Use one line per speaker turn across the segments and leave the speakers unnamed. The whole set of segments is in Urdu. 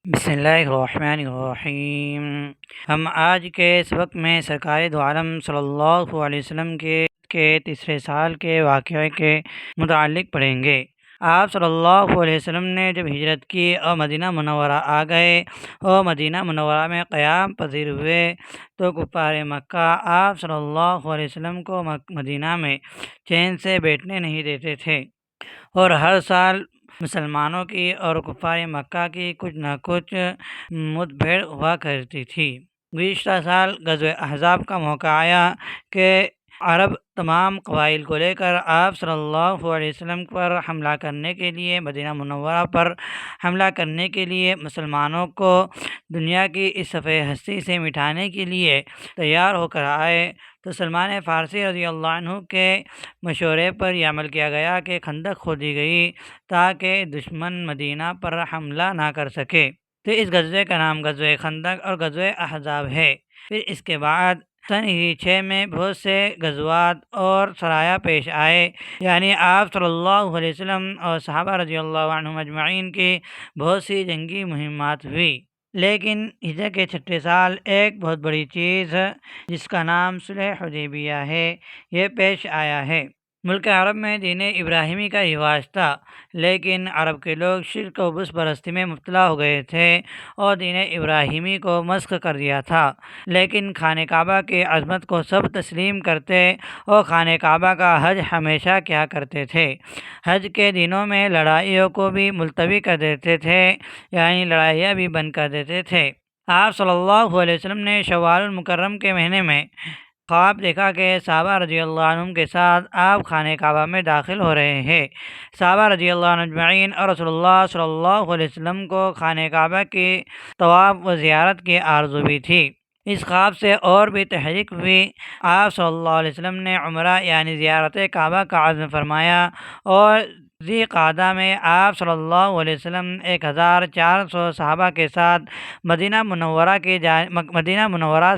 بسم اللہ الرحمن الرحیم۔ ہم آج کے سبق میں سرکار دو عالم صلی اللہ علیہ وسلم کے تیسرے سال کے واقعے کے متعلق پڑھیں گے۔ آپ صلی اللہ علیہ وسلم نے جب ہجرت کی اور مدینہ منورہ آ گئے اور مدینہ منورہ میں قیام پذیر ہوئے تو کفار مکہ آپ صلی اللہ علیہ وسلم کو مدینہ میں چین سے بیٹھنے نہیں دیتے تھے، اور ہر سال مسلمانوں کی اور کفار مکہ کی کچھ نہ کچھ مد بھیڑ ہوا کرتی تھی۔ گزشتہ سال غزوہ احزاب کا موقع آیا کہ عرب تمام قبائل کو لے کر آپ صلی اللہ علیہ وسلم پر حملہ کرنے کے لیے، مدینہ منورہ پر حملہ کرنے کے لیے، مسلمانوں کو دنیا کی اس صفحہ ہستی سے مٹانے کے لیے تیار ہو کر آئے۔ تو سلمان فارسی رضی اللہ عنہ کے مشورے پر یہ عمل کیا گیا کہ خندق کھودی گئی تاکہ دشمن مدینہ پر حملہ نہ کر سکے۔ تو اس غزوے کا نام غزوہ خندق اور غزوہ احزاب ہے۔ پھر اس کے بعد سن ہجری 6 میں بہت سے غزوات اور سرایہ پیش آئے، یعنی آپ صلی اللہ علیہ وسلم اور صحابہ رضی اللہ عنہم اجمعین کی بہت سی جنگی مہمات ہوئی۔ لیکن ہجرت کے 6 سال ایک بہت بڑی چیز جس کا نام صلح حدیبیہ ہے، یہ پیش آیا ہے۔ ملک عرب میں دین ابراہیمی کا رواج تھا، لیکن عرب کے لوگ شرک و بت پرستی میں مبتلا ہو گئے تھے اور دین ابراہیمی کو مسخ کر دیا تھا۔ لیکن خانہ کعبہ کی عظمت کو سب تسلیم کرتے اور خانہ کعبہ کا حج ہمیشہ کیا کرتے تھے۔ حج کے دنوں میں لڑائیوں کو بھی ملتوی کر دیتے تھے، یعنی لڑائیاں بھی بند کر دیتے تھے۔ آپ صلی اللہ علیہ وسلم نے شوال المکرم کے مہینے میں خواب دیکھا کہ صحابہ رضی اللہ عنہم کے ساتھ آپ خانہ کعبہ میں داخل ہو رہے ہیں۔ صحابہ رضی اللہ عنہ اجمعین اور رسول اللہ صلی اللہ علیہ وسلم کو خانہ کعبہ کی طواف و زیارت کی آرزو بھی تھی۔ اس خواب سے اور بھی تحریک ہوئی۔ آپ صلی اللہ علیہ وسلم نے عمرہ یعنی زیارت کعبہ کا عزم فرمایا، اور ذی قعدہ میں آپ صلی اللہ علیہ وسلم 1400 صحابہ کے ساتھ مدینہ منورہ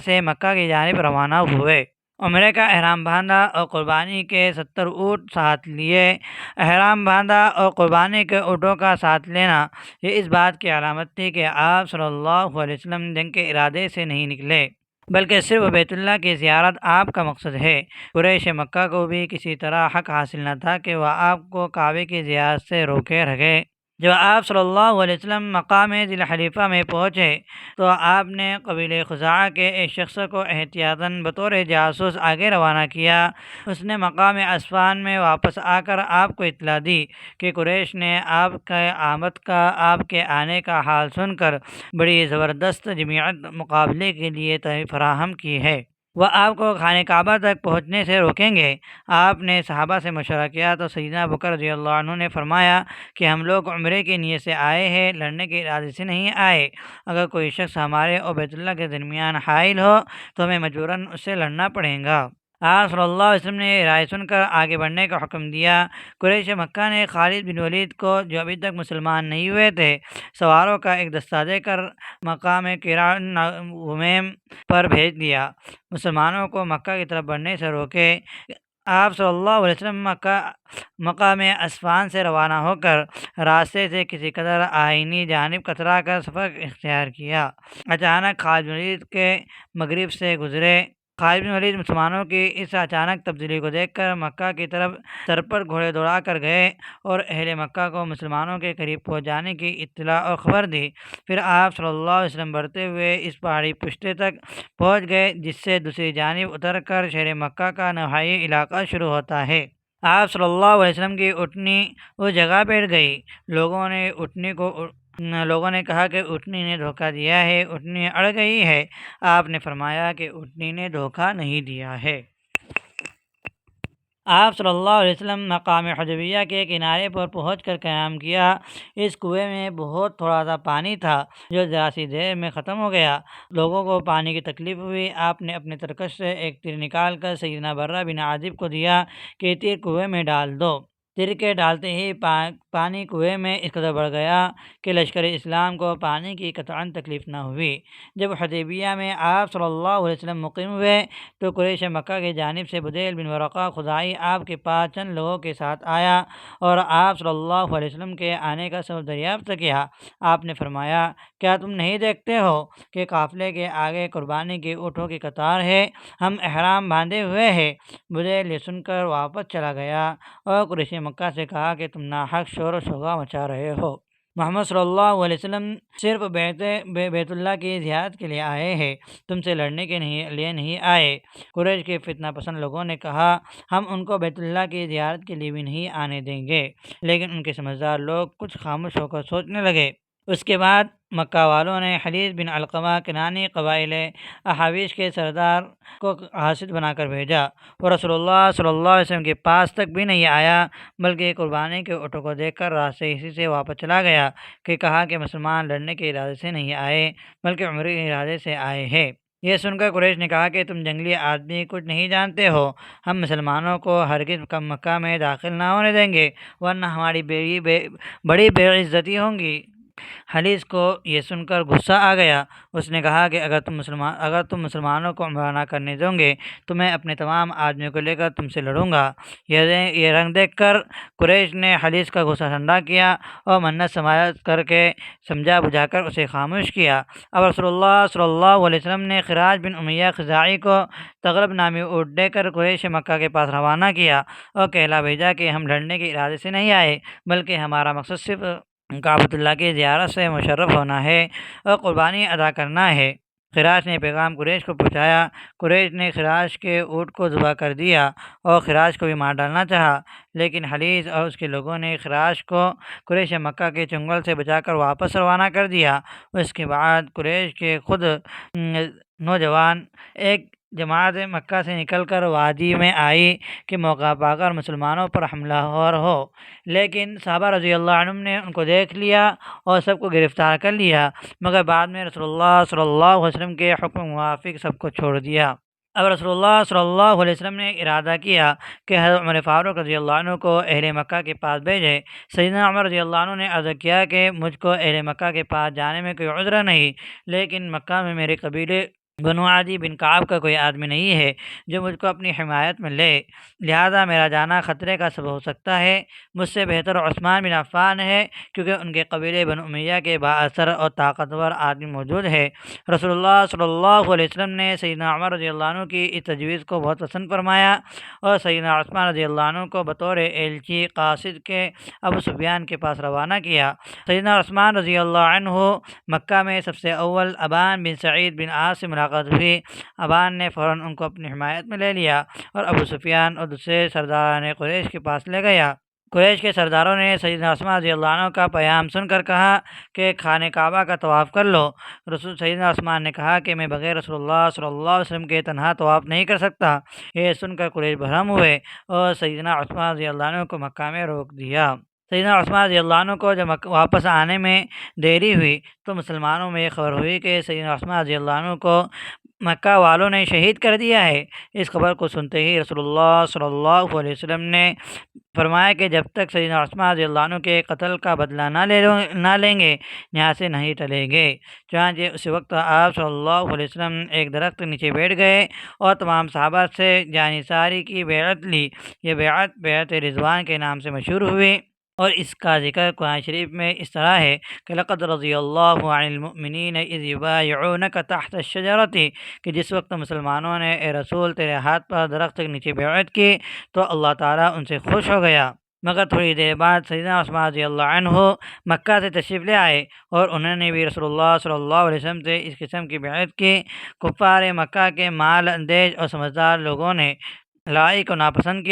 سے مکہ کی جانب روانہ ہوئے۔ عمرے کا احرام باندھا اور قربانی کے 70 اونٹ ساتھ لیے۔ احرام باندھا اور قربانی کے اونٹوں کا ساتھ لینا یہ اس بات کی علامت تھی کہ آپ صلی اللہ علیہ وسلم جنگ کے ارادے سے نہیں نکلے، بلکہ صرف بیت اللہ کی زیارت آپ کا مقصد ہے۔ قریش مکہ کو بھی کسی طرح حق حاصل نہ تھا کہ وہ آپ کو کعبے کی زیارت سے روکے رکھے۔ جب آپ صلی اللہ علیہ وسلم مقام ذی الحلیفہ میں پہنچے تو آپ نے قبیلہ خزاعہ کے ایک شخص کو احتیاطاً بطور جاسوس آگے روانہ کیا۔ اس نے مقام اسفان میں واپس آ کر آپ کو اطلاع دی کہ قریش نے آپ کے آمد کا، آپ کے آنے کا حال سن کر بڑی زبردست جمعیت مقابلے کے لیے فراہم کی ہے۔ وہ آپ کو خانہ کعبہ تک پہنچنے سے روکیں گے۔ آپ نے صحابہ سے مشورہ کیا تو سیدنا ابوبکر رضی اللہ عنہ نے فرمایا کہ ہم لوگ عمرے کی نیت سے آئے ہیں، لڑنے کے ارادے سے نہیں آئے۔ اگر کوئی شخص ہمارے اور بیت اللہ کے درمیان حائل ہو تو ہمیں مجبوراً اس سے لڑنا پڑے گا۔ آپ صلی اللہ علیہ وسلم نے یہ رائے سن کر آگے بڑھنے کا حکم دیا۔ قریش مکہ نے خالد بن ولید کو، جو ابھی تک مسلمان نہیں ہوئے تھے، سواروں کا ایک دستہ دے کر مقام غمیم پر بھیج دیا۔ مسلمانوں کو مکہ کی طرف بڑھنے سے روکے۔ آپ صلی اللہ علیہ وسلم مقام اسفان سے روانہ ہو کر راستے سے کسی قدر آئینی جانب کترا کر سفر اختیار کیا۔ اچانک خالد بن ولید کے مغرب سے گزرے۔ خالد بن ولید مسلمانوں کی اس اچانک تبدیلی کو دیکھ کر مکہ کی طرف سر پر گھوڑے دوڑا کر گئے اور اہل مکہ کو مسلمانوں کے قریب پہنچ جانے کی اطلاع اور خبر دی۔ پھر آپ صلی اللہ علیہ وسلم بڑھتے ہوئے اس پہاڑی پشتے تک پہنچ گئے جس سے دوسری جانب اتر کر شہر مکہ کا نواحی علاقہ شروع ہوتا ہے۔ آپ صلی اللہ علیہ وسلم کی اونٹنی اس جگہ بیٹھ گئی۔ لوگوں نے کہا کہ اونٹنی نے دھوکہ دیا ہے، اونٹنی اڑ گئی ہے۔ آپ نے فرمایا کہ اونٹنی نے دھوکہ نہیں دیا ہے۔ آپ صلی اللہ علیہ وسلم مقام حدیبیہ کے کنارے پر پہنچ کر قیام کیا۔ اس کنویں میں بہت تھوڑا سا پانی تھا جو ذرا سی دیر میں ختم ہو گیا۔ لوگوں کو پانی کی تکلیف ہوئی۔ آپ نے اپنے ترکش سے ایک تیر نکال کر سیدنا برہ بن عازب کو دیا کہ تیر کنویں میں ڈال دو۔ ترکے ڈالتے ہی پانی کنویں میں اس قدر بڑھ گیا کہ لشکر اسلام کو پانی کی قطعاً تکلیف نہ ہوئی۔ جب حدیبیہ میں آپ صلی اللہ علیہ وسلم مقیم ہوئے تو قریش مکہ کی جانب سے بدیل بن ورقہ خزاعی آپ کے پاس چند لوگوں کے ساتھ آیا اور آپ صلی اللہ علیہ وسلم کے آنے کا سبب دریافت کیا۔ آپ نے فرمایا، کیا تم نہیں دیکھتے ہو کہ قافلے کے آگے قربانی کے اونٹوں کی قطار ہے؟ ہم احرام باندھے ہوئے ہیں۔ بدیل یہ سن کر واپس چلا گیا اور قریش مکہ سے کہا کہ تم ناحق شور و شوغا مچا رہے ہو۔ محمد صلی اللہ علیہ وسلم صرف بیت اللہ کی زیارت کے لیے آئے ہیں، تم سے لڑنے کے لیے نہیں آئے۔ قریش کے فتنہ پسند لوگوں نے کہا، ہم ان کو بیت اللہ کی زیارت کے لیے بھی نہیں آنے دیں گے، لیکن ان کے سمجھدار لوگ کچھ خاموش ہو کر سوچنے لگے۔ اس کے بعد مکہ والوں نے حلیز بن علقمہ کنانی قبائل احاویش کے سردار کو قاصد بنا کر بھیجا۔ وہ رسول اللہ صلی اللہ علیہ وسلم کے پاس تک بھی نہیں آیا، بلکہ قربانی کے اونٹوں کو دیکھ کر راہ سے اسی سے واپس چلا گیا کہ کہا کہ مسلمان لڑنے کے ارادے سے نہیں آئے بلکہ عمرے کے ارادے سے آئے ہیں۔ یہ سن کر قریش نے کہا کہ تم جنگلی آدمی کچھ نہیں جانتے ہو، ہم مسلمانوں کو ہرگز مکہ میں داخل نہ ہونے دیں گے ورنہ ہماری بڑی بے عزتی ہوں گی۔ حلیز کو یہ سن کر غصہ آ گیا۔ اس نے کہا کہ اگر تم مسلمانوں کو عمرہ نہ کرنے دو گے تو میں اپنے تمام آدمیوں کو لے کر تم سے لڑوں گا۔ یہ رنگ دیکھ کر قریش نے حلیز کا غصہ ٹھنڈا کیا اور منت سماعت کر کے سمجھا بجھا کر اسے خاموش کیا۔ اب رسول اللہ صلی اللہ علیہ وسلم نے خراج بن امیہ خزاعی کو تغلب نامی اونٹ دے کر قریش مکہ کے پاس روانہ کیا اور کہلا بھیجا کہ ہم لڑنے کے ارادے سے نہیں آئے بلکہ ہمارا مقصد صرف کعبۃ اللہ کی زیارت سے مشرف ہونا ہے اور قربانی ادا کرنا ہے۔ خراش نے پیغام قریش کو پہنچایا۔ قریش نے خراش کے اونٹ کو ذبح کر دیا اور خراش کو بھی مار ڈالنا چاہا، لیکن حلیز اور اس کے لوگوں نے خراش کو قریش مکہ کے چنگل سے بچا کر واپس روانہ کر دیا۔ اس کے بعد قریش کے خود نوجوان ایک جماعت مکہ سے نکل کر وادی میں آئی کہ موقع پا کر مسلمانوں پر حملہ آور ہو، لیکن صحابہ رضی اللہ عنہم نے ان کو دیکھ لیا اور سب کو گرفتار کر لیا، مگر بعد میں رسول اللہ صلی اللہ علیہ وسلم کے حکم موافق سب کو چھوڑ دیا۔ اب رسول اللہ صلی اللہ علیہ وسلم نے ارادہ کیا کہ حضرت عمر فاروق رضی اللہ عنہ کو اہل مکہ کے پاس بھیجے۔ سیدنا عمر رضی اللہ عنہ نے عرض کیا کہ مجھ کو اہل مکہ کے پاس جانے میں کوئی عذر نہیں، لیکن مکہ میں میرے قبیلے بنو عدی بن کعب کا کوئی آدمی نہیں ہے جو مجھ کو اپنی حمایت میں لے، لہذا میرا جانا خطرے کا سبب ہو سکتا ہے۔ مجھ سے بہتر عثمان بن عفان ہے، کیونکہ ان کے قبیلے بنو امیہ کے بااثر اور طاقتور آدمی موجود ہے۔ رسول اللہ صلی اللہ علیہ وسلم نے سیدنا عمر رضی اللہ عنہ کی اس تجویز کو بہت پسند فرمایا اور سیدنا عثمان رضی اللہ عنہ کو بطور ایلچی قاصد کے ابو سفیان کے پاس روانہ کیا۔ سیدنا عثمان رضی اللہ عنہ مکہ میں سب سے اول ابان بن سعید بن عاص سے ملاقات ہوئی۔ ابان نے فوراً ان کو اپنی حمایت میں لے لیا اور ابو سفیان اور دوسرے سرداران قریش کے پاس لے گیا۔ قریش کے سرداروں نے سیدنا عثمان رضی اللہ عنہ کا پیام سن کر کہا کہ خانہ کعبہ کا طواف کر لو۔ سیدنا عثمان نے کہا کہ میں بغیر رسول اللہ صلی اللہ علیہ وسلم کے تنہا طواف نہیں کر سکتا۔ یہ سن کر قریش بھرم ہوئے اور سیدنا عثمان رضی اللہ عنہ کو مکہ میں روک دیا۔ سیدنا عثمان رضی اللہ عنہ کو جب واپس آنے میں دیری ہوئی تو مسلمانوں میں یہ خبر ہوئی کہ سیدنا عثمان رضی اللہ عنہ کو مکہ والوں نے شہید کر دیا ہے۔ اس خبر کو سنتے ہی رسول اللہ صلی اللہ علیہ وسلم نے فرمایا کہ جب تک سیدنا عثمان رضی اللہ عنہ کے قتل کا بدلہ نہ لیں گے یہاں سے نہیں ٹلیں گے۔ چنانچہ اسی وقت آپ صلی اللہ علیہ وسلم ایک درخت کے نیچے بیٹھ گئے اور تمام صحابہ سے جانثاری کی بیعت لی۔ یہ بیعت رضوان کے نام سے مشہور ہوئی اور اس کا ذکر قرآن شریف میں اس طرح ہے کہ لقد رضی اللہ عن المؤمنین اذ یبایعونک تحت الشجرۃ، کہ جس وقت مسلمانوں نے اے رسول تیرے ہاتھ پر درخت کے نیچے بیعت کی تو اللہ تعالیٰ ان سے خوش ہو گیا۔ مگر تھوڑی دیر بعد سیدنا عثمان رضی اللہ عنہ مکہ سے تشریف لے آئے اور انہوں نے بھی رسول اللہ صلی اللہ علیہ وسلم سے اس قسم کی بیعت کی۔ کفار مکہ کے مال اندیش اور سمجھدار لوگوں نے لڑائی کو ناپسند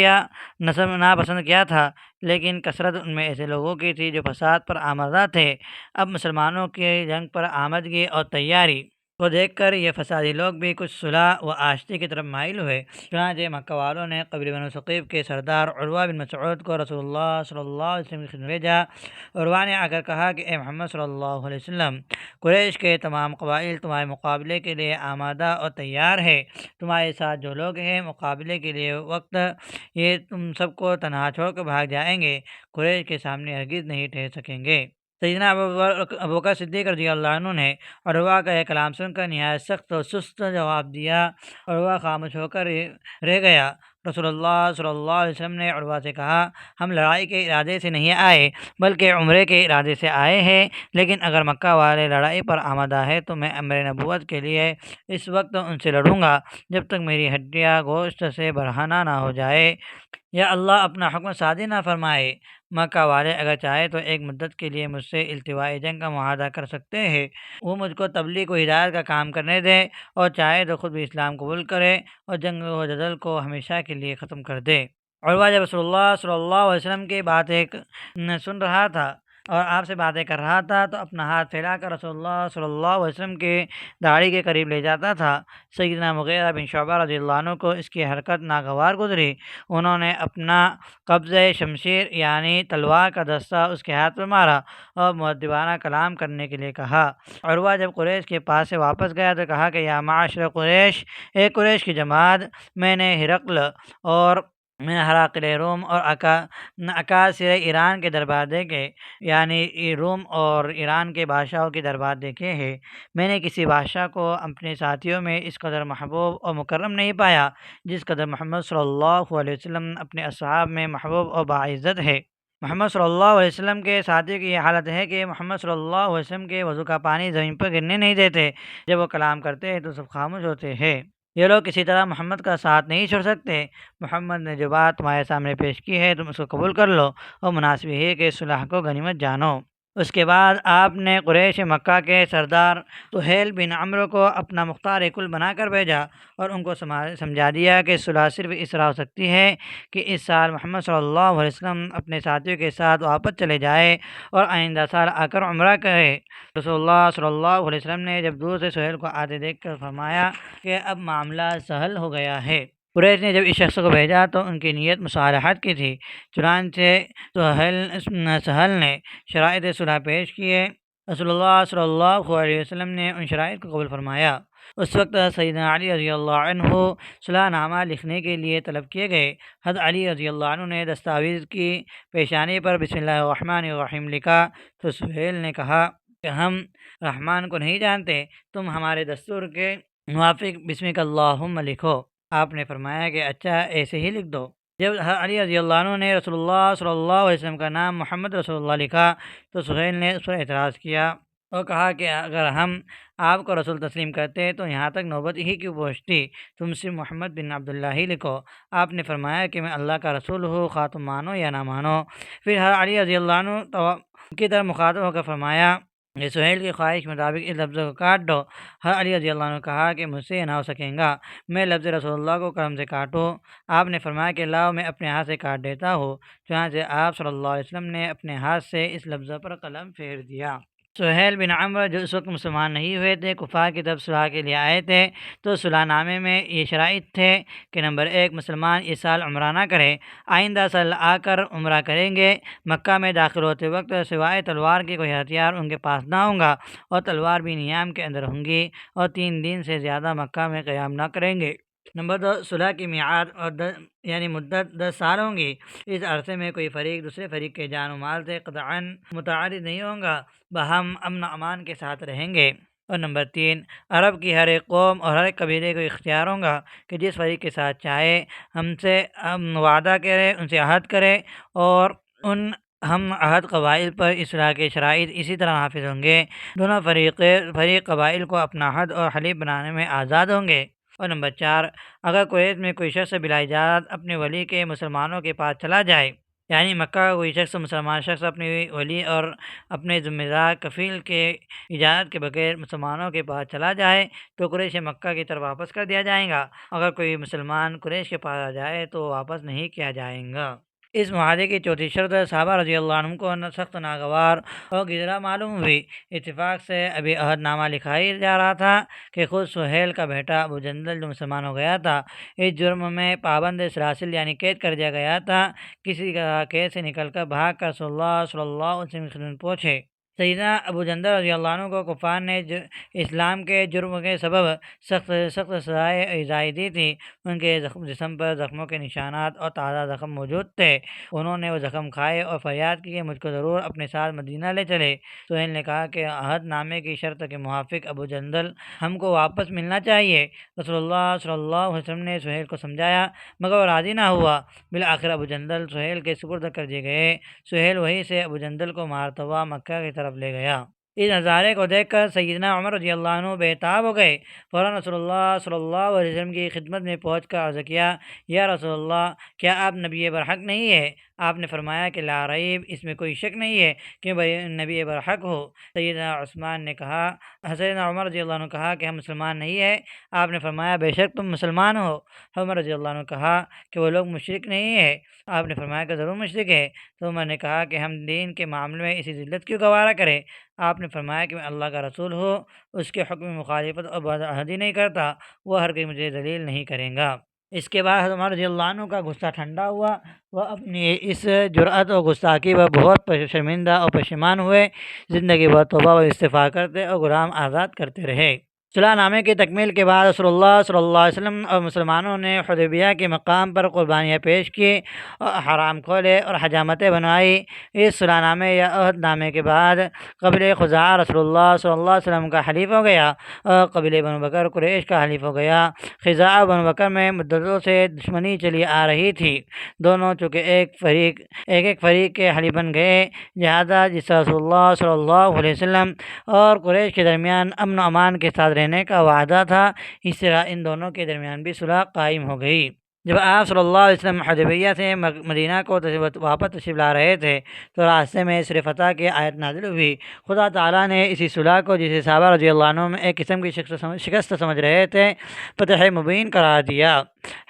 کیا تھا، لیکن کثرت ان میں ایسے لوگوں کی تھی جو فساد پر آمادہ تھے۔ اب مسلمانوں کی جنگ پر آمدگی اور تیاری کو دیکھ کر یہ فسادی لوگ بھی کچھ صلح و آشتی کی طرف مائل ہوئے۔ چنانچہ مکہ والوں نے قبیلہ بنو ثقیف کے سردار عروہ بن مسعود کو رسول اللہ صلی اللہ علیہ وسلم کی خدمت میں بھیجا۔ عروہ نے آ کر کہا کہ اے محمد صلی اللہ علیہ وسلم، قریش کے تمام قبائل تمہارے مقابلے کے لیے آمادہ اور تیار ہے۔ تمہارے ساتھ جو لوگ ہیں مقابلے کے لیے وقت یہ تم سب کو تنہا چھوڑ کر بھاگ جائیں گے، قریش کے سامنے ہرگز نہیں ٹھہر سکیں گے۔ سیدنا ابوبکر صدیق رضی اللہ عنہ نے عروہ کا یہ کلام سن کر نہایت سخت و سست جواب دیا۔ عروہ خاموش ہو کر رہ گیا۔ رسول اللہ صلی اللہ علیہ وسلم نے عروہ سے کہا، ہم لڑائی کے ارادے سے نہیں آئے بلکہ عمرے کے ارادے سے آئے ہیں، لیکن اگر مکہ والے لڑائی پر آمادہ ہے تو میں امر نبوت کے لیے اس وقت ان سے لڑوں گا جب تک میری ہڈیاں گوشت سے برہنہ نہ ہو جائے یا اللہ اپنا حکم صادر نہ فرمائے۔ مکہ والے اگر چاہے تو ایک مدت کے لیے مجھ سے التواء جنگ کا معاہدہ کر سکتے ہیں، وہ مجھ کو تبلیغ و ہدایت کا کام کرنے دے، اور چاہے تو خود بھی اسلام قبول کرے اور جنگ و جدل کو ہمیشہ کے لیے ختم کر دے۔ عروہ جب رسول اللہ صلی اللہ علیہ وسلم کی باتیں سن رہا تھا اور آپ سے باتیں کر رہا تھا تو اپنا ہاتھ پھیلا کر رسول اللہ صلی اللہ علیہ وسلم کی داڑھی کے قریب لے جاتا تھا۔ سیدنا مغیرہ بن شعبہ رضی اللہ عنہ کو اس کی حرکت ناگوار گزری۔ انہوں نے اپنا قبضہ شمشیر یعنی تلوار کا دستہ اس کے ہاتھ میں مارا اور مؤدبانہ کلام کرنے کے لیے کہا۔ عروہ جب قریش کے پاس سے واپس گیا تو کہا کہ یا معاشر قریش، اے قریش کی جماعت، میں نے ہرقل اور ہراقل روم اور اکاسر ایران کے دربار دیکھے، یعنی روم اور ایران کے بادشاہوں کے دربار دیکھے ہیں۔ میں نے کسی بادشاہ کو اپنے ساتھیوں میں اس قدر محبوب اور مکرم نہیں پایا جس قدر محمد صلی اللہ علیہ وسلم اپنے اصحاب میں محبوب اور باعزت ہے۔ محمد صلی اللہ علیہ وسلم کے ساتھیوں کی یہ حالت ہے کہ محمد صلی اللہ علیہ وسلم کے وضو کا پانی زمین پر گرنے نہیں دیتے، جب وہ کلام کرتے ہیں تو سب خاموش ہوتے ہیں۔ یہ لوگ کسی طرح محمد کا ساتھ نہیں چھوڑ سکتے۔ محمد نے جو بات تمہارے سامنے پیش کی ہے تم اس کو قبول کر لو، اور مناسب ہے کہ صلح کو غنیمت جانو۔ اس کے بعد آپ نے قریش مکہ کے سردار سہیل بن عمرو کو اپنا مختار کل بنا کر بھیجا اور ان کو سمجھا دیا کہ صلح صرف اس طرح ہو سکتی ہے کہ اس سال محمد صلی اللہ علیہ وسلم اپنے ساتھیوں کے ساتھ واپس چلے جائے اور آئندہ سال آ کر عمرہ کرے۔ رسول اللہ صلی اللہ علیہ وسلم نے جب دور سے سہیل کو آتے دیکھ کر فرمایا کہ اب معاملہ سہل ہو گیا ہے۔ قریش نے جب اس شخص کو بھیجا تو ان کی نیت مصالحت کی تھی، چنانچہ سہل نے شرائط صلح پیش کیے۔ رسول اللہ صلی اللہ علیہ وسلم نے ان شرائط کو قبول فرمایا۔ اس وقت سیدنا علی رضی اللہ عنہ صلح نامہ لکھنے کے لیے طلب کیے گئے۔ حضرت علی رضی اللہ عنہ نے دستاویز کی پیشانی پر بسم اللہ الرحمن الرحیم لکھا تو سہیل نے کہا کہ ہم رحمان کو نہیں جانتے، تم ہمارے دستور کے موافق بسمک اللہم لکھو۔ آپ نے فرمایا کہ اچھا، ایسے ہی لکھ دو۔ جب علی رضی اللہ عنہ نے رسول اللہ صلی اللہ علیہ وسلم کا نام محمد رسول اللہ لکھا تو سہیل نے اس پر اعتراض کیا اور کہا کہ اگر ہم آپ کو رسول تسلیم کرتے تو یہاں تک نوبت ہی کیوں پہنچتی، تم صرف محمد بن عبداللہ ہی لکھو۔ آپ نے فرمایا کہ میں اللہ کا رسول ہوں، خواہ تم مانو یا نہ مانو۔ پھر علی رضی اللہ عنہ کی طرف مخاطب ہو کر فرمایا کہ سہیل کی خواہش کے مطابق اس لفظ کو کاٹ دو۔ علی رضی اللہ عنہ نے کہا کہ مجھ سے یہ نہ ہو سکے گا، میں لفظ رسول اللہ کو قلم سے کاٹوں۔ آپ نے فرمایا کہ لاؤ میں اپنے ہاتھ سے کاٹ دیتا ہوں۔ چنانچہ آپ صلی اللہ علیہ وسلم نے اپنے ہاتھ سے اس لفظ پر قلم پھیر دیا۔ سہیل بن عمرو جو اس وقت مسلمان نہیں ہوئے تھے، کفار کی طرف صلح کے لیے آئے تھے، تو صلح نامے میں یہ شرائط تھے کہ نمبر 1، مسلمان اس سال عمرہ نہ کرے، آئندہ سال آ کر عمرہ کریں گے۔ مکہ میں داخل ہوتے وقت سوائے تلوار کے کوئی ہتھیار ان کے پاس نہ ہوں گا، اور تلوار بھی نیام کے اندر ہوں گی، اور 3 دن سے زیادہ مکہ میں قیام نہ کریں گے۔ نمبر 2، صلح کی میعاد اور یعنی مدت 10 سال ہوں گی۔ اس عرصے میں کوئی فریق دوسرے فریق کے جان و مال سے قطعاً متعارض نہیں ہوگا، باہم امن و امان کے ساتھ رہیں گے۔ اور نمبر 3، عرب کی ہر ایک قوم اور ہر ایک قبیلے کو اختیار ہوگا کہ جس فریق کے ساتھ چاہے ہم سے وعدہ کرے، ان سے عہد کرے، اور ان ہم عہد قبائل پر اصلاح کے شرائط اسی طرح نافذ ہوں گے۔ دونوں فریق قبائل کو اپنا عہد اور حلیف بنانے میں آزاد ہوں گے۔ اور نمبر 4، اگر کویت میں کوئی شخص بلا اجازت اپنے ولی کے مسلمانوں کے پاس چلا جائے، یعنی مکہ کا کوئی شخص مسلمان شخص اپنے ولی اور اپنے ذمہ دار کفیل کے اجازت کے بغیر مسلمانوں کے پاس چلا جائے تو قریش مکہ کی طرف واپس کر دیا جائے گا۔ اگر کوئی مسلمان قریش کے پاس آ جائے تو واپس نہیں کیا جائے گا۔ اس معاہدے کی چوتھی شرط صحابہ رضی اللہ عنہم کو سخت ناگوار اور گزرا معلوم ہوئی۔ اتفاق سے ابھی عہد نامہ لکھا ہی جا رہا تھا کہ خود سہیل کا بیٹا ابو جندل جو مسلمان ہو گیا تھا، اس جرم میں پابند سلاسل یعنی قید کر دیا گیا تھا، کسی کا قید سے نکل کر بھاگ کر صلی اللہ علیہ وسلم کی خدمت پہنچے۔ سیدنا ابو جندل رضی اللہ عنہ کو کفار نے اسلام کے جرم کے سبب سخت سخت سزائیں ایزائی دی تھی۔ ان کے جسم پر زخموں کے نشانات اور تازہ زخم موجود تھے۔ انہوں نے وہ زخم کھائے اور فریاد کی کہ مجھ کو ضرور اپنے ساتھ مدینہ لے چلے۔ سہیل نے کہا کہ عہد نامے کی شرط کے موافق ابو جندل ہم کو واپس ملنا چاہیے۔ رسول اللہ صلی اللہ علیہ وسلم نے سہیل کو سمجھایا مگر وہ راضی نہ ہوا۔ بالآخر ابو جندل سہیل کے سپرد کر دیے گئے۔ سہیل وہیں سے ابو جندل کو مارتا ہوا مکہ کی طرف لے گیا۔ اس نظارے کو دیکھ کر سیدنا عمر رضی اللہ عنہ بے تاب ہو گئے۔ فوراً رسول اللہ صلی اللہ علیہ وسلم کی خدمت میں پہنچ کر عرض کیا، یا رسول اللہ، کیا آپ نبی برحق نہیں ہے؟ آپ نے فرمایا کہ لا ریب، اس میں کوئی شک نہیں ہے کہ نبی برحق ہو۔ سیدنا عمر رضی اللہ عنہ کہا کہ ہم مسلمان نہیں ہیں۔ آپ نے فرمایا بے شک تم مسلمان ہو۔ عمر رضی اللہ عنہ کہا کہ وہ لوگ مشرک نہیں ہیں۔ آپ نے فرمایا کہ ضرور مشرک ہے۔ تو عمر نے کہا کہ ہم دین کے معاملے میں اسی ذلت کیوں گوارا کریں؟ آپ نے فرمایا کہ میں اللہ کا رسول ہوں، اس کے حکم مخالفت اور بدعہدی نہیں کرتا، وہ ہرگز مجھے ذلیل نہیں کرے گا۔ اس کے بعد حضرت عمر رضی اللہ عنہ کا غصہ ٹھنڈا ہوا۔ وہ اپنی اس جرأت اور گستاخی پر بہت شرمندہ اور پشیمان ہوئے۔ زندگی بھر توبہ و استغفار کرتے اور غلام آزاد کرتے رہے۔ صلح نامے کی تکمیل کے بعد رسول اللہ صلی اللہ علیہ وسلم اور مسلمانوں نے حدیبیہ کے مقام پر قربانیاں پیش کی اور حرام کھولے اور حجامتیں بنوائی۔ اس صلح نامے یا عہد نامے کے بعد قبیلہ خزاعہ رسول اللہ صلی اللہ علیہ وسلم کا حلیف ہو گیا اور قبیلہ بنو بکر قریش کا حلیف ہو گیا۔ خزاعہ بنو بکر میں مدتوں سے دشمنی چلی آ رہی تھی۔ دونوں چونکہ ایک فریق کے حلیف بن گئے، لہذا جس طرح رسول اللہ صلی اللہ علیہ وسلم اور قریش کے درمیان امن و امان کے ساتھ رہنے کا وعدہ تھا، اس طرح ان دونوں کے درمیان بھی صلح قائم ہو گئی۔ جب آپ صلی اللہ علیہ وسلم حدیبیہ سے مدینہ کو واپس تشریف لا رہے تھے تو راستے میں سورہ فتح کی آیت نازل ہوئی۔ خدا تعالیٰ نے اسی صلح کو، جسے صحابہ رضی اللہ عنہ ایک قسم کی شکست سمجھ رہے تھے، فتح مبین قرار دیا۔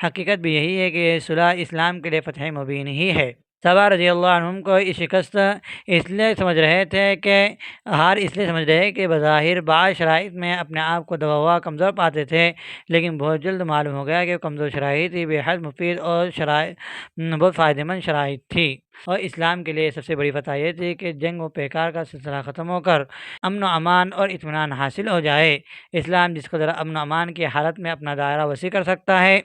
حقیقت بھی یہی ہے کہ یہ صلح اسلام کے لیے فتح مبین ہی ہے۔ صحابہ رضی اللہ عنہم کو یہ شکست اس لیے سمجھ رہے تھے کہ بظاہر بعض شرائط میں اپنے آپ کو دبا ہوا کمزور پاتے تھے، لیکن بہت جلد معلوم ہو گیا کہ وہ کمزور شرائط ہی بے حد مفید اور بہت فائدہ مند شرائط تھی۔ اور اسلام کے لیے سب سے بڑی فتح یہ تھی کہ جنگ و پیکار کا سلسلہ ختم ہو کر امن و امان اور اطمینان حاصل ہو جائے۔ اسلام جس قدر امن و امان کی حالت میں اپنا دائرہ وسیع کر سکتا ہے،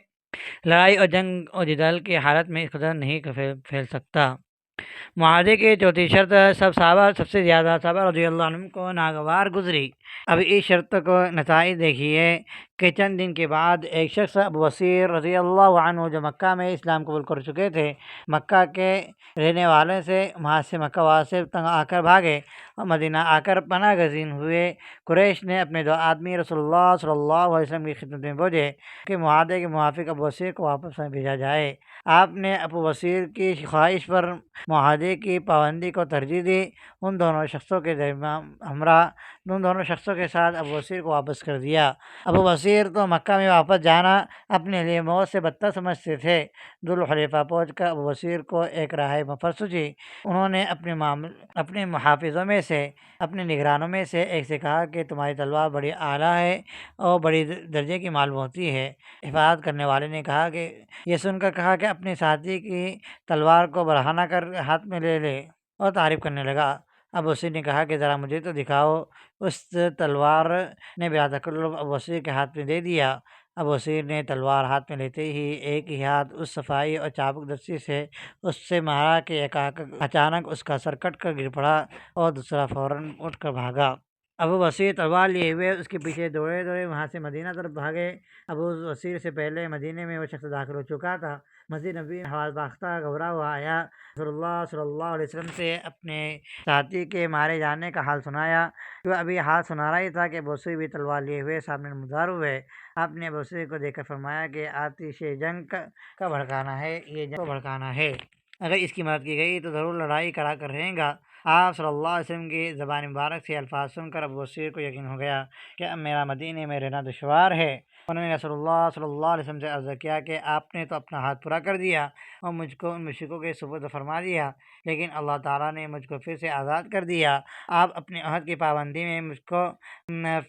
لڑائی اور جنگ اور جدل کی حالت میں اس قدر نہیں پھیل سکتا۔ معاہدے کی چوتھی شرط سب سے زیادہ صحابہ رضی اللہ عنہم کو ناگوار گزری۔ اب اس شرط کو نتائج دیکھیے کہ چند دن کے بعد ایک شخص ابو بصیر رضی اللہ عنہ جو مکہ میں اسلام قبول کر چکے تھے، مکہ کے رہنے والے سے وہاں سے مکہ سے تنگ آ کر بھاگے اور مدینہ آ کر پناہ گزین ہوئے۔ قریش نے اپنے 2 آدمی رسول اللہ صلی اللہ علیہ وسلم کی خدمت میں بھیجے کہ معاہدے کے موافق ابو بصیر کو واپس بھیجا جائے۔ آپ نے ابو بصیر کی خواہش پر معاہدے کی پابندی کو ترجیح دی۔ ان دونوں شخصوں کے ساتھ ابو بصیر کو واپس کر دیا۔ ابو بصیر تو مکہ میں واپس جانا اپنے لیے موت سے بدتر سمجھتے تھے۔ ذوالحلیفہ پہنچ کر ابو بصیر کو ایک راہ مفر سوچی۔ انہوں نے اپنے محافظوں میں سے، اپنے نگرانوں میں سے ایک سے کہا کہ تمہاری تلوار بڑی اعلیٰ ہے اور بڑی درجے کی معلوم ہوتی ہے۔ حفاظت کرنے والے نے کہا کہ یہ سن کر کہا کہ اپنے ساتھی کی تلوار کو برہنہ کر ہاتھ میں لے لے اور تعریف کرنے لگا۔ ابو بصیر نے کہا کہ ذرا مجھے تو دکھاؤ۔ اس تلوار نے بلا تکلف ابو بصیر کے ہاتھ میں دے دیا۔ ابو بصیر نے تلوار ہاتھ میں لیتے ہی ایک ہی ہاتھ اس صفائی اور چابک دستی سے اس سے مارا کہ اچانک اس کا سر کٹ کر گر پڑا اور دوسرا فوراً اٹھ کر بھاگا۔ ابو بصیر تلوار لیے ہوئے اس کے پیچھے دوڑے وہاں سے مدینہ طرف بھاگے۔ ابو بصیر سے پہلے مدینے میں وہ شخص داخل ہو چکا تھا۔ مسجد نبی میں حواس باختہ گھبرا ہوا آیا، رسول اللہ صلی اللہ علیہ وسلم سے اپنے ساتھی کے مارے جانے کا حال سنایا۔ وہ ابھی حال سنا رہا ہی تھا کہ ابو بصیر بھی تلوار لیے ہوئے سامنے نمودار ہوئے۔ آپ نے ابو بصیر کو دیکھ کر فرمایا کہ آتش جنگ کا بھڑکانا ہے، یہ جنگ کو بھڑکانا ہے۔ اگر اس کی مدد کی گئی تو ضرور لڑائی کرا کر رہے گا۔ آپ صلی اللہ علیہ وسلم کی زبان مبارک سے الفاظ سن کر ابو بصیر کو یقین ہو گیا کہ اب میرا مدینے میں رہنا دشوار ہے۔ انہوں نے رسول اللہ صلی اللہ علیہ وسلم سے عرض کیا کہ آپ نے تو اپنا ہاتھ پورا کر دیا اور مجھ کو ان مشرکوں کے سپرد فرما دیا، لیکن اللہ تعالیٰ نے مجھ کو پھر سے آزاد کر دیا۔ آپ اپنے عہد کی پابندی میں مجھ کو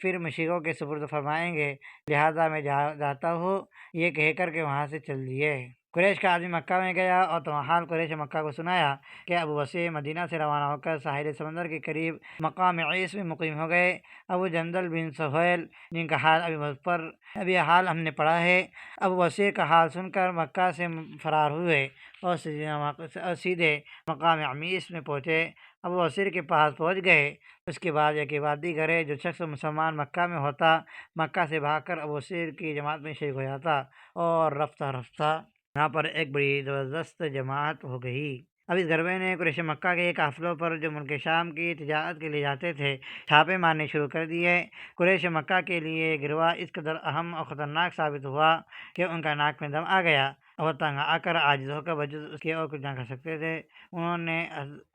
پھر مشرکوں کے سپرد فرمائیں گے، لہٰذا میں جاتا ہوں، یہ کہہ کر کے وہاں سے چل دیے۔ قریش کا آدمی مکہ میں گیا اور تمام قریش مکہ کو سنایا کہ ابو بصیر مدینہ سے روانہ ہو کر ساحل سمندر کے قریب مقام عیس میں مقیم ہو گئے۔ ابو جندل بن سہیل جن کا حال ابھی حال ہم نے پڑھا ہے، ابو بصیر کا حال سن کر مکہ سے فرار ہوئے اور سیدھے مقام عمیس میں پہنچے۔ ابو بصیر کے پاس پہنچ گئے۔ اس کے بعد ایک عبادی گھر جو شخص مسلمان مکہ میں ہوتا، مکہ سے بھاگ کر ابو بصیر کی جماعت میں شریک ہو جاتا اور رفتہ رفتہ یہاں پر ایک بڑی زبردست جماعت ہو گئی۔ اب اس گروہ نے قریش مکہ کے قافلوں پر جو ملک شام کی تجارت کے لیے جاتے تھے چھاپے مارنے شروع کر دیے۔ قریش مکہ کے لیے یہ گروہ اس قدر اہم اور خطرناک ثابت ہوا کہ ان کا ناک میں دم آ گیا اور تنگ آ کر عاجز ہو کر بجز اس کے اور کچھ نہ کر سکتے تھے۔ انہوں نے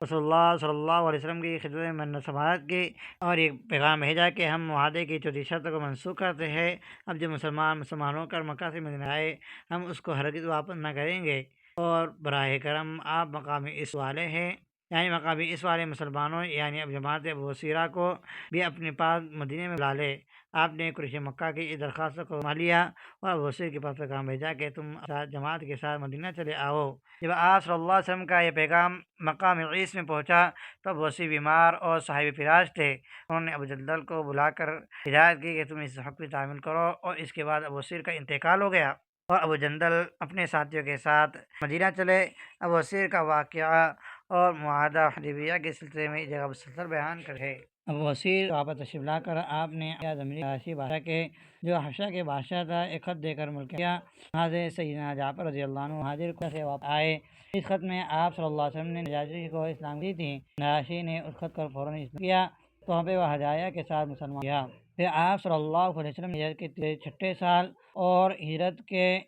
رسول اللہ صلی اللہ علیہ وسلم کی خدمت میں منت سماعت کی اور یہ پیغام بھیجا کہ ہم معاہدے کی چوتھی شرط کو منسوخ کرتے ہیں۔ اب جو مسلمان ہو کر مکہ سے مدینہ آئے، ہم اس کو ہرگز واپس نہ کریں گے، اور براہ کرم آپ مقامی اس والے ہیں، یعنی مقامی اس والے مسلمانوں یعنی اب جماعت ابو بصیرہ کو بھی اپنے پاس مدینے میں بلا لے۔ آپ نے قریش مکہ کی اس درخواست کو مان لیا اور ابو بصیر کے پاس پیغام بھیجا کہ تم جماعت کے ساتھ مدینہ چلے آؤ۔ جب آپ صلی اللہ علیہ وسلم کا یہ پیغام مقام عیس میں پہنچا تو ابو بصیر بیمار اور صاحب فراش تھے۔ انہوں نے ابو جندل کو بلا کر ہدایت کی کہ تم اس حق کی تعمیل کرو، اور اس کے بعد ابو بصیر کا انتقال ہو گیا اور ابو جندل اپنے ساتھیوں کے ساتھ مدینہ چلے۔ ابو بصیر کا واقعہ اور معاہدہ حدیبیہ کے سلسلے میں جگہ مسلسل بیان کرے۔ ابو بصیر واپس تشریف لا کر آپ نے زمین بادشاہ کے جو حبشہ کے بادشاہ تھا ایک خط دے کر ملک کیا۔ وہاں سے سیدنا جعفر رضی اللہ عنہ حاضر سے واپس آئے۔ اس خط میں آپ صلی اللہ علیہ وسلم نے نجاشی کو اسلام دی تھی۔ نجاشی نے اس خط کو فوراً اسلام کیا تو وہاں پہ وہ ہدایہ کے ساتھ مسلمان کیا۔ پھر آپ صلی اللہ علیہ وسلم ہجرت کے 6 سال اور ہجرت کے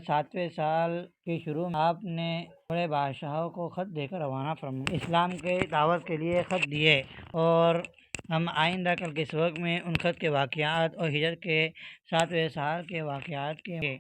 7ویں سال کے شروع میں آپ نے بڑے بادشاہوں کو خط دے کر روانہ فرمایا، اسلام کے دعوت کے لیے خط دیے، اور ہم آئندہ کل کے سبق میں ان خط کے واقعات اور ہجرت کے 7ویں سال کے واقعات کے